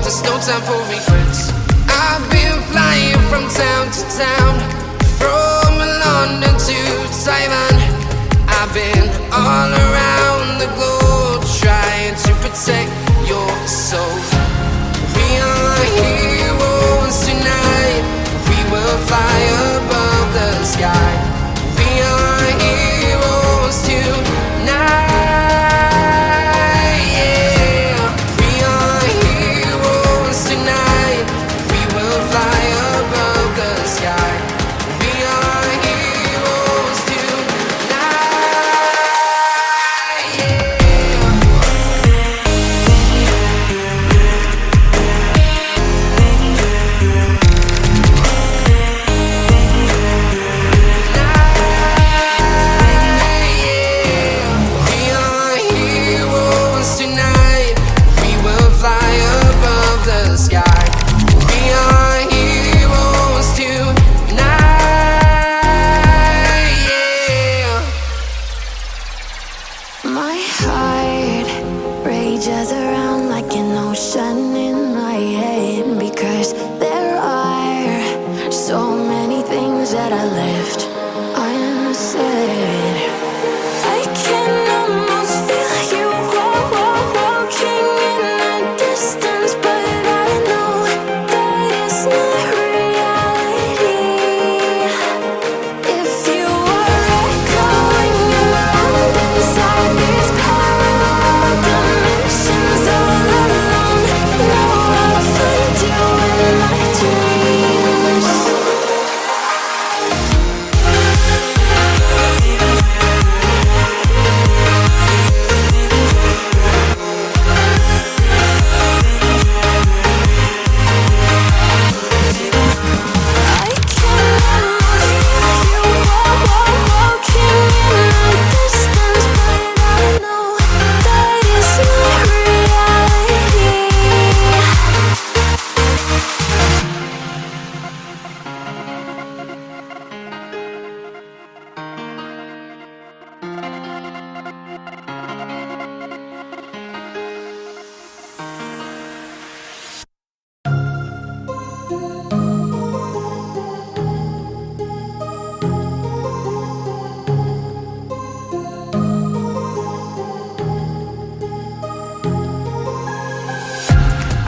there's no time for regrets. I've been flying from town to town, from London to Taiwan. I've been all around the globe trying to protect your soul. We are heroes tonight. We will fly above the sky. We are heroes tonight. Yeah. We are heroes tonight. We will fly above the sky. We are heroes tonight. Yeah. My heart rages around like an ocean in my head, because there are so many things that I left unsaid. I can almost feel you walking in the distance, but I know that it's not reality. If you are echoing around inside these parallel dimensions all alone, know I'll find you in my dreams. I can almost feel you walking in the distance, but I know that it's not reality.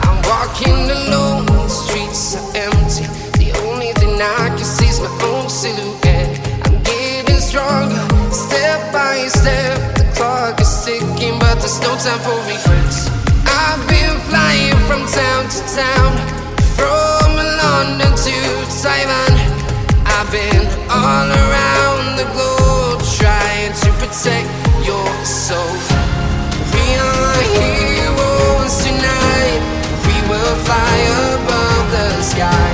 I'm walking alone, the streets are empty. The only thing I can see is my own silhouette. I'm getting stronger, step by step. The clock is ticking, but there's no time for regrets. I've been flying from town to town, from London to Taiwan. I've been all around the globe trying to protect your soul. We are heroes tonight. We will fly above the sky.